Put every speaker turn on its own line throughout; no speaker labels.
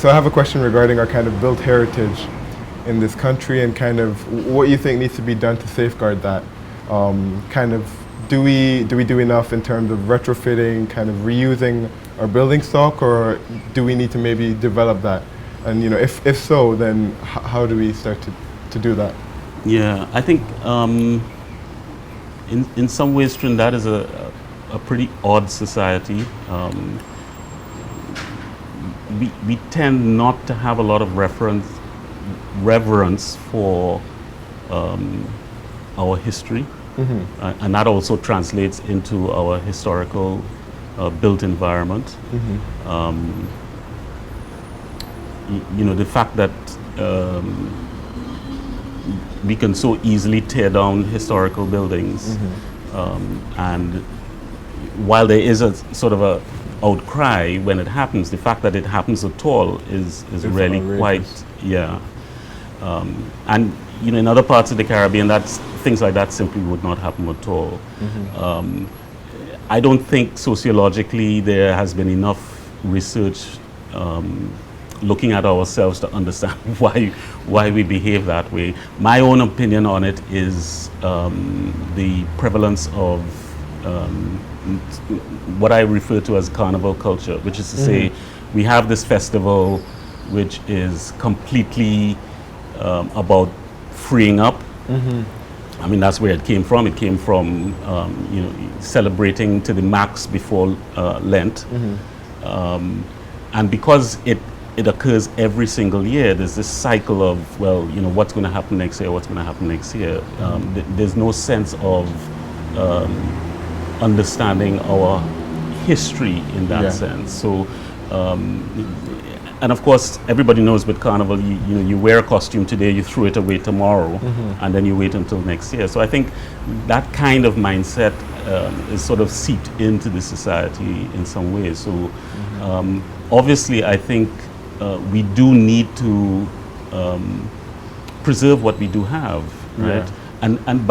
so I have a question regarding our kind of built heritage in this country and kind of what you think needs to be done to safeguard that. Kind of do we do enough in terms of retrofitting, kind of reusing our building stock, or do we need to maybe develop that? And you know, if so, then how do we start to do that?
Yeah, I think in some ways Trinidad is a pretty odd society. We tend not to have a lot of reverence for our history, and that also translates into our historical built environment. You know, the fact that we can so easily tear down historical buildings, and while there is a sort of a outcry when it happens, the fact that it happens at all is really
outrageous.
quite, and you know, in other parts of the Caribbean, things like that simply would not happen at all. I don't think sociologically there has been enough research looking at ourselves to understand why we behave that way. My own opinion on it is the prevalence of what I refer to as carnival culture, which is to say, we have this festival which is completely about freeing up. I mean, that's where it came from. It came from you know, celebrating to the max before Lent, and because it occurs every single year, there's this cycle of, well, you know, what's going to happen next year, what's going to happen next year. There's no sense of understanding our history in that sense. So, and of course, everybody knows with Carnival, you know, you wear a costume today, you throw it away tomorrow, and then you wait until next year. So I think that kind of mindset is sort of seeped into the society in some ways. So obviously, I think we do need to preserve what we do have, right? And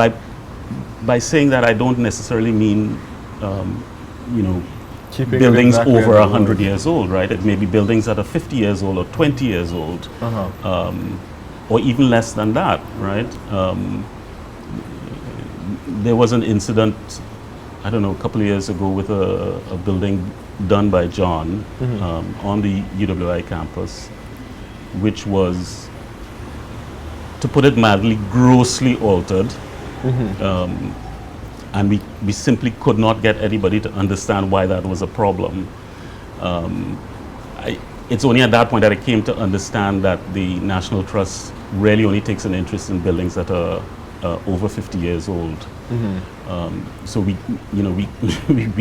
by saying that, I don't necessarily mean, you know,
Keeping
buildings
exactly
over
as it
100
was.
years old, right? It may be buildings that are 50 years old or 20 years old, or even less than that, right? There was an incident, I don't know, a couple of years ago with a building done by John on the UWI campus, which was, to put it mildly, grossly altered. And we simply could not get anybody to understand why that was a problem. It's only at that point that I came to understand that the National Trust really only takes an interest in buildings that are over 50 years old. So we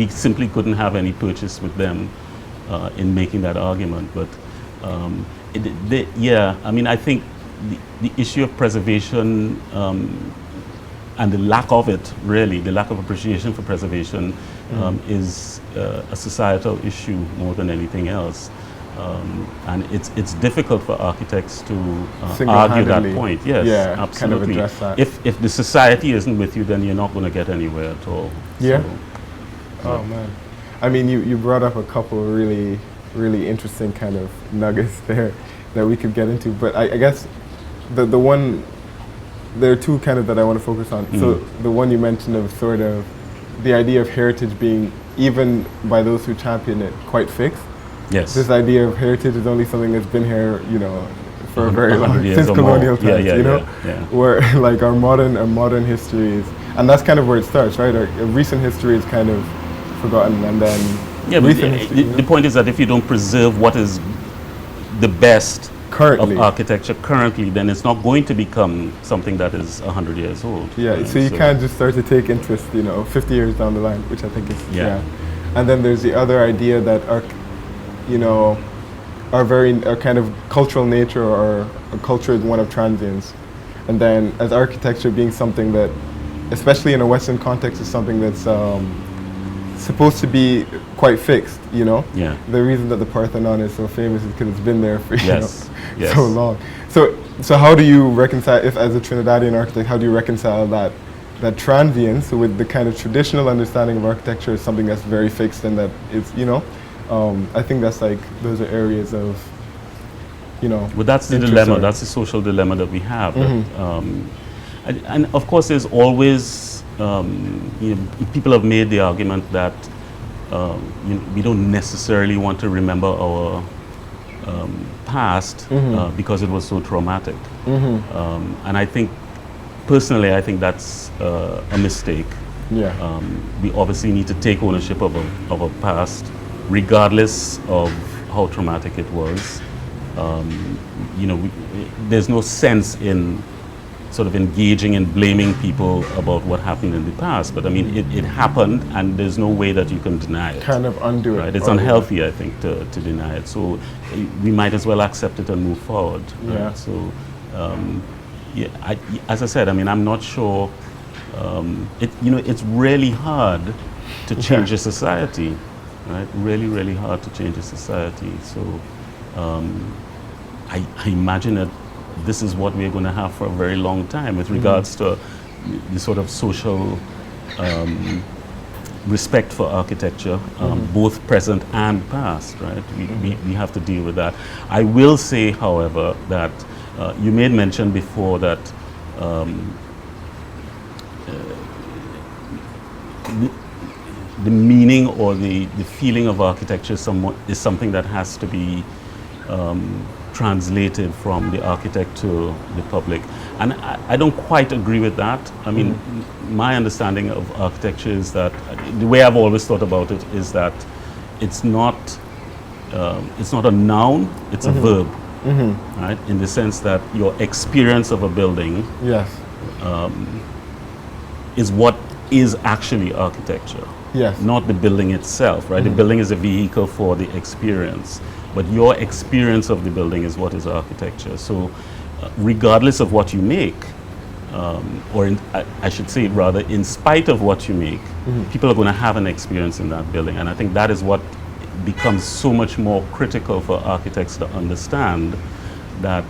simply couldn't have any purchase with them in making that argument. But I mean, I think the issue of preservation and the lack of it, really, the lack of appreciation for preservation is a societal issue more than anything else. And it's difficult for architects to argue that point. Yes, absolutely.
Kind of address that.
If the society isn't with you, then you're not going to get anywhere at all.
Yeah.
So,
oh man, I mean, you brought up a couple of really interesting kind of nuggets there that we could get into. But I guess the one, there are two kind of that I want to focus on. So the one you mentioned of sort of the idea of heritage being, even by those who champion it, quite fixed.
yes.
This idea of heritage is only something that's been here, you know, for a very
100
long,
years
since
or
colonial
more.
times, you know, where like our modern history is, and that's kind of where it starts, right? Our recent history is kind of forgotten, and then recent history,
the point is that if you don't preserve what is the best
currently
of architecture currently, then it's not going to become something that is 100 years old.
Yeah,
right?
so you can't just start to take interest, you know, 50 years down the line, which I think is, And then there's the other idea that our, you know, our kind of cultural nature, or our culture is one of transience. And then as architecture being something that, especially in a Western context, is something that's supposed to be quite fixed, you know?
Yeah.
The reason that the Parthenon is so famous is because it's been there for, you know,
Yes.
so long. So how do you reconcile, if as a Trinidadian architect, how do you reconcile that transience with the kind of traditional understanding of architecture as something that's very fixed and that is, you know, I think that's like, those are areas of you know.
Well, that's the dilemma. That's the social dilemma that we have. That, and of course, there's always you know, people have made the argument that you know, we don't necessarily want to remember our past because it was so traumatic. And I think, personally, I think that's a mistake.
Yeah.
We obviously need to take ownership of a past, regardless of how traumatic it was. You know, there's no sense in sort of engaging and blaming people about what happened in the past. But I mean, it happened, and there's no way that you can deny it.
Kind of undo it.
Right? It's unhealthy, I think, to deny it. So we might as well accept it and move forward.
Yeah.
Right? So, yeah, as I said, I mean, I'm not sure. You know, it's really hard to change a society, right? Really, really hard to change a society. So I imagine that this is what we're going to have for a very long time with regards to the sort of social respect for architecture, both present and past, right? We have to deal with that. I will say, however, that you made mention before that the meaning or the feeling of architecture is something that has to be translated from the architect to the public. And I don't quite agree with that. I mean, my understanding of architecture is that, the way I've always thought about it is that it's not a noun, it's a verb, right? In the sense that your experience of a building is what is actually architecture.
Yes.
Not the building itself, right? The building is a vehicle for the experience, but your experience of the building is what is architecture. So regardless of what you make, I should say rather, in spite of what you make, people are going to have an experience in that building. And I think that is what becomes so much more critical for architects to understand, that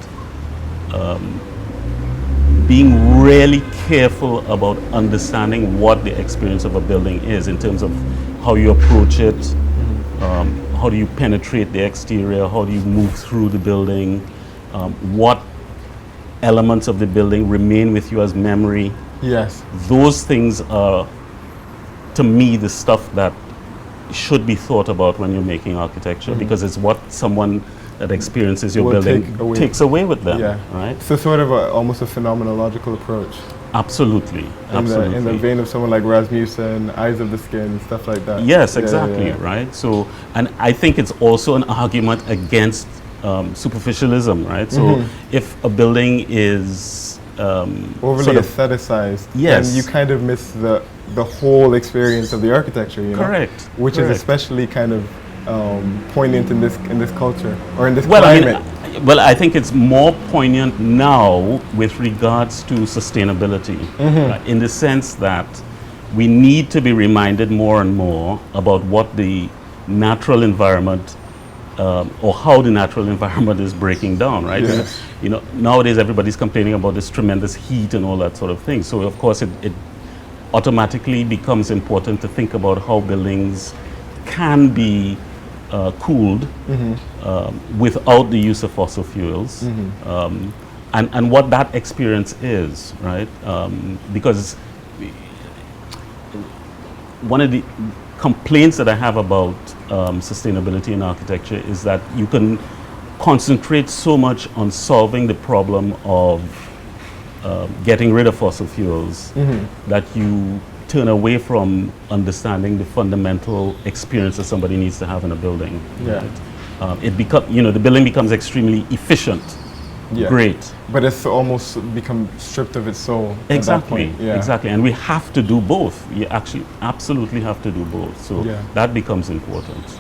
being really careful about understanding what the experience of a building is in terms of how you approach it, how do you penetrate the exterior, how do you move through the building, what elements of the building remain with you as memory.
Yes.
Those things are, to me, the stuff that should be thought about when you're making architecture, because it's what someone that experiences your building takes away with them. Yeah. Right?
So sort of almost a phenomenological approach.
Absolutely. Absolutely.
In the vein of someone like Rasmussen, Eyes of the Skin, stuff like that.
Yes, exactly, right? So, and I think it's also an argument against superficialism, right? So if a building is
overly
sort of
aestheticized,
yes,
then you kind of miss the whole experience of the architecture, you know?
Correct.
Which is especially kind of poignant in this culture, or in this
climate.
climate.
I think it's more poignant now with regards to sustainability, in the sense that we need to be reminded more and more about what the natural environment, or how the natural environment is breaking down, right?
Yes.
You know, nowadays everybody's complaining about this tremendous heat and all that sort of thing. So of course it automatically becomes important to think about how buildings can be cooled without the use of fossil fuels, and what that experience is, right? Because one of the complaints that I have about sustainability in architecture is that you can concentrate so much on solving the problem of getting rid of fossil fuels that you turn away from understanding the fundamental experience that somebody needs to have in a building.
Yeah.
Right? The building becomes extremely efficient.
Yeah.
Great.
But it's almost become stripped of its soul.
Exactly.
At that point. Yeah.
Exactly. And we have to do both. You actually absolutely have to do both. So that becomes important.